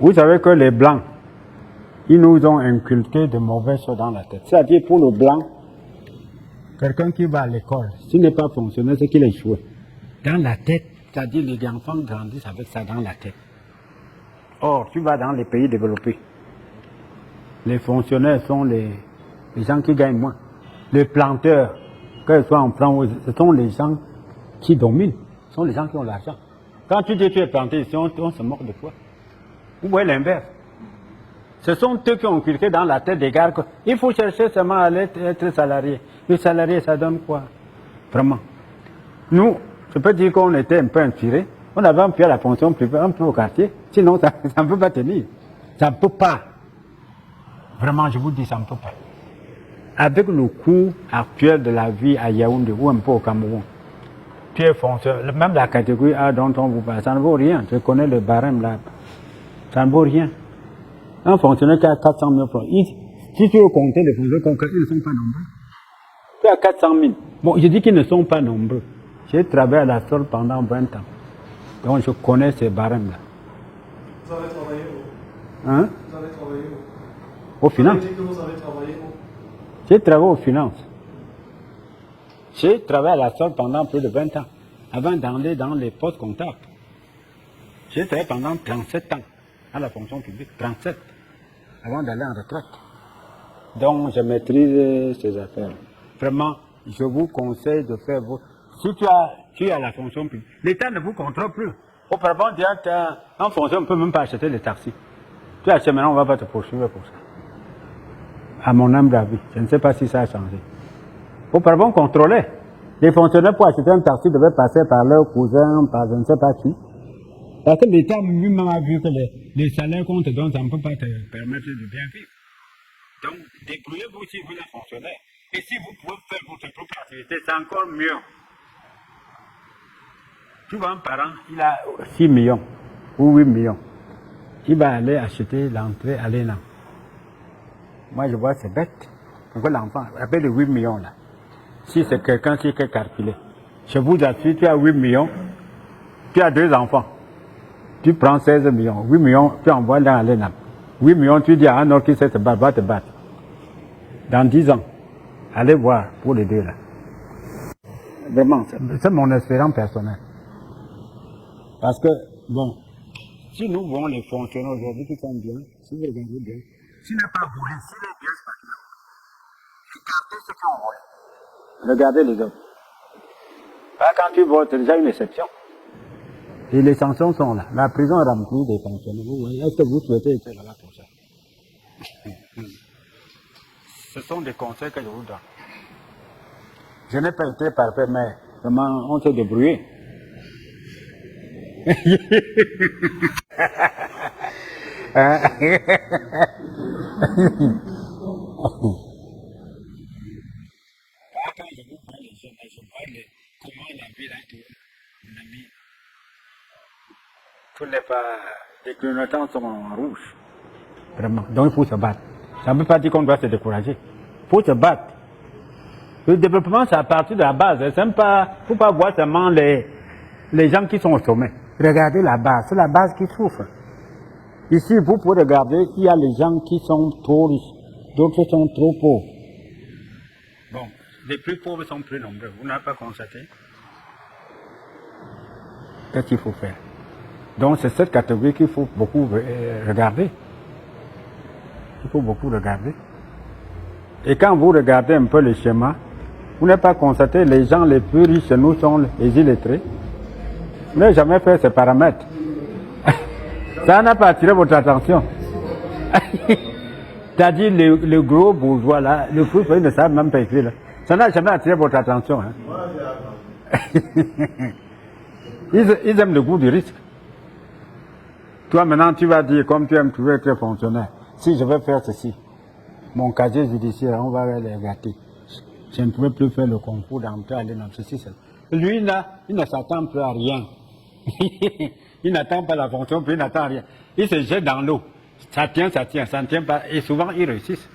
Vous savez que les Blancs, ils nous ont inculqué de mauvaises choses dans la tête. C'est-à-dire pour le Blanc, quelqu'un qui va à l'école, s'il n'est pas fonctionnaire, c'est qu'il a échoué. Dans la tête, c'est-à-dire les enfants grandissent avec ça dans la tête. Or, tu vas dans les pays développés. Les fonctionnaires sont les gens qui gagnent moins. Les planteurs, que ce soit en France, ce sont les gens qui dominent. Ce sont les gens qui ont l'argent. Quand tu dis que tu es planté ici, on se moque de toi. Vous voyez l'inverse. Ce sont eux qui ont inculqué dans la tête des gars qu'il faut chercher seulement à être salarié. Le salarié, ça donne quoi? Vraiment. Nous, je peux dire qu'on était un peu inspirés. On avait un peu à la fonction privée, un peu au quartier. Sinon, ça ne peut pas tenir. Ça ne peut pas. Vraiment, je vous dis, ça ne peut pas. Avec le coût actuel de la vie à Yaoundé ou un peu au Cameroun, tu es fonctionnaire. Même la catégorie A dont on vous parle, ça ne vaut rien. Je connais le barème là. Ça ne vaut rien. Un fonctionnaire qui a 400 000 francs, si tu veux compter les fonctionnaires, ils ne sont pas nombreux. Tu as 400 000. Bon, je dis qu'ils ne sont pas nombreux. J'ai travaillé à la SOL pendant 20 ans. Donc je connais ces barèmes-là. Vous avez travaillé où? Hein? Vous avez travaillé où? Aux finances. Vous avez dit que vous avez travaillé où? J'ai travaillé aux finances. J'ai travaillé à la SOL pendant plus de 20 ans. Avant d'aller dans les postes comptables. J'ai travaillé pendant 37 ans à la fonction publique. 37. Avant d'aller en retraite. Donc, je maîtrise ces affaires. Vraiment, je vous conseille de faire vos... Si tu es à la fonction publique, l'État ne vous contrôle plus. Auparavant, en fonction, on ne peut même pas acheter les taxis. Tu achètes maintenant, on ne va pas te poursuivre pour ça. À mon humble avis, je ne sais pas si ça a changé. Auparavant, on contrôlait. Les fonctionnaires, pour acheter un taxi, devaient passer par leur cousin, par je ne sais pas qui. Parce que l'État lui-même a vu que les salaires qu'on te donne, ça ne peut pas te permettre de bien vivre. Donc, débrouillez-vous si vous êtes fonctionnaire. Et si vous pouvez faire votre propre activité, c'est encore mieux. Tu vois, un parent, il a 6 millions ou 8 millions. Il va aller acheter l'entrée à l'ENA. Moi, je vois, c'est bête. Pourquoi l'enfant, avec les 8 millions là, si c'est quelqu'un qui est calculé, je vous assure, tu as 8 millions, tu as 2 enfants. Tu prends 16 millions, 8 millions, tu envoies dans à l'ENA. 8 millions, tu dis à un autre qui sait te battre, va te battre. Dans 10 ans, allez voir pour les 2 là. Vraiment, c'est mon expérience personnelle. Parce que, bon, si nous voyons les fonctionnaires aujourd'hui qui sont bien, si vous regardez bien, s'il n'est pas volé, s'il est bien spatial, regardez ceux qui ont volé. Regardez les autres. Quand tu voles, c'est déjà une exception. Et les sanctions sont là. La prison est remplie des fonctionnaires. Vous voyez, est-ce que vous souhaitez être là pour ça? Ce sont des conseils que je vous donne. Je n'ai pas été parfait, mais vraiment, on s'est débrouillé. Comment la ville a été tout n'est pas... Les clignotants sont en rouge. Vraiment. Donc il faut se battre. Ça ne veut pas dire qu'on doit se décourager. Il faut se battre. Le développement, c'est à partir de la base. Il ne faut pas voir seulement les gens qui sont au sommet. Regardez la base. C'est la base qui souffre. Ici, vous pouvez regarder, il y a les gens qui sont trop riches. D'autres sont trop pauvres. Bon, les plus pauvres sont plus nombreux. Vous n'avez pas constaté? Qu'est-ce qu'il faut faire? Donc c'est cette catégorie qu'il faut beaucoup regarder. Il faut beaucoup regarder. Et quand vous regardez un peu le schéma, vous n'avez pas constaté les gens les plus riches chez nous sont les illettrés. Vous n'avez jamais fait ces paramètres. Ça n'a pas attiré votre attention. C'est-à-dire le gros bourgeois là, le plus ils ne savent même pas écrire là. Ça n'a jamais attiré votre attention. Hein? Ils aiment le goût du risque. Toi maintenant tu vas dire, comme tu aimes toujours être fonctionnaire, si je vais faire ceci, mon casier judiciaire, on va les gâter. Je ne pourrais plus faire le concours d'entrée, aller dans ceci. Lui là, il ne s'attend plus à rien. Il n'attend pas la fonction, puis il n'attend rien. Il se jette dans l'eau. Ça tient, ça ne tient pas. Et souvent, ils réussissent.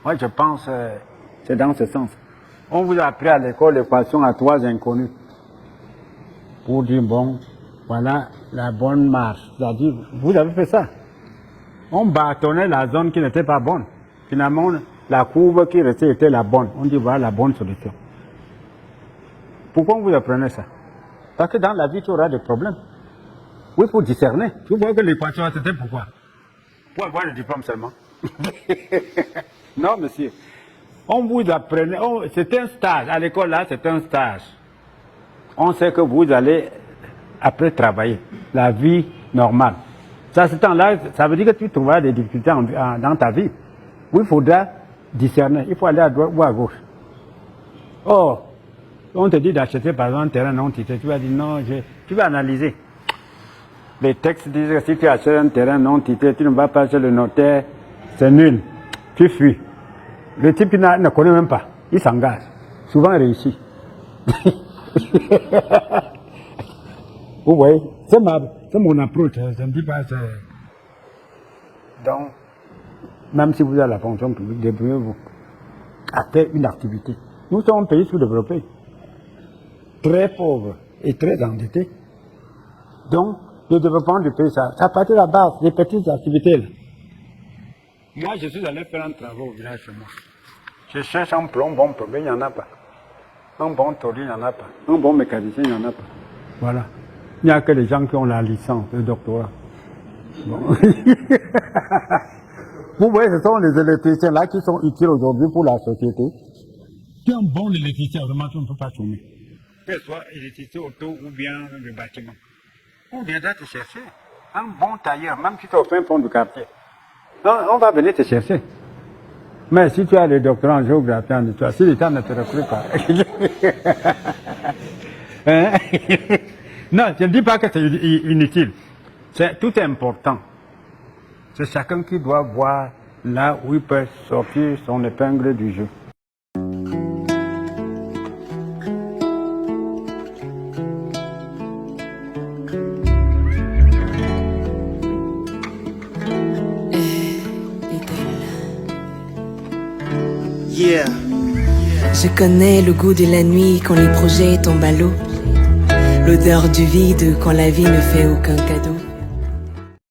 Moi, je pense c'est dans ce sens. On vous a appris à l'école l'équation à 3 inconnus. Pour dire, bon, voilà la bonne marche. C'est-à-dire, vous avez fait ça. On bâtonnait la zone qui n'était pas bonne. Finalement, la courbe qui restait était la bonne. On dit voilà la bonne solution. Pourquoi vous apprenez ça? Parce que dans la vie, tu auras des problèmes. Oui, il faut discerner. Tu vois que l'équation, c'était pourquoi? Pour avoir le diplôme seulement. Non, monsieur. On vous apprenait, c'est un stage. À l'école, là, c'est un stage. On sait que vous allez, après, travailler. La vie normale. Ça, ce temps-là, ça veut dire que tu trouveras des difficultés dans ta vie. Oui, il faudra discerner. Il faut aller à droite ou à gauche. Oh, on te dit d'acheter, par exemple, un terrain non titré. Tu vas dire non, tu vas analyser. Les textes disent que si tu achètes un terrain non titré, tu ne vas pas chez le notaire, c'est nul. Tu fuis. Le type qui ne connaît même pas, il s'engage. Souvent il réussit. Vous voyez, c'est mon approche. Je ne dis pas ça. Donc, même si vous avez la fonction publique, débrouillez-vous à faire une activité. Nous sommes un pays sous-développé, très pauvre et très endetté. Donc, le développement du pays, ça part de la base, des petites activités. Là. Moi, je suis allé faire un travail au village chez moi. Je cherche un bon plombier, il n'y en a pas. Un bon taulier, il n'y en a pas. Un bon mécanicien, il n'y en a pas. Voilà. Il n'y a que les gens qui ont la licence, le doctorat. Bon. Vous voyez, ce sont les électriciens là qui sont utiles aujourd'hui pour la société. Tu es un bon électricien, vraiment, tu ne peux pas tourner. Que ce soit électricité auto ou bien le bâtiment. On viendra te chercher. Un bon tailleur, même si tu es au fin fond du quartier. On va venir te chercher. Mais si tu as le doctorat en géographie, en histoire, si l'État ne te recrute pas. Hein? Non, je ne dis pas que c'est inutile. Tout est important. C'est chacun qui doit voir là où il peut sortir son épingle du jeu. Yeah. Je connais le goût de la nuit quand les projets tombent à l'eau, l'odeur du vide quand la vie ne fait aucun cadeau.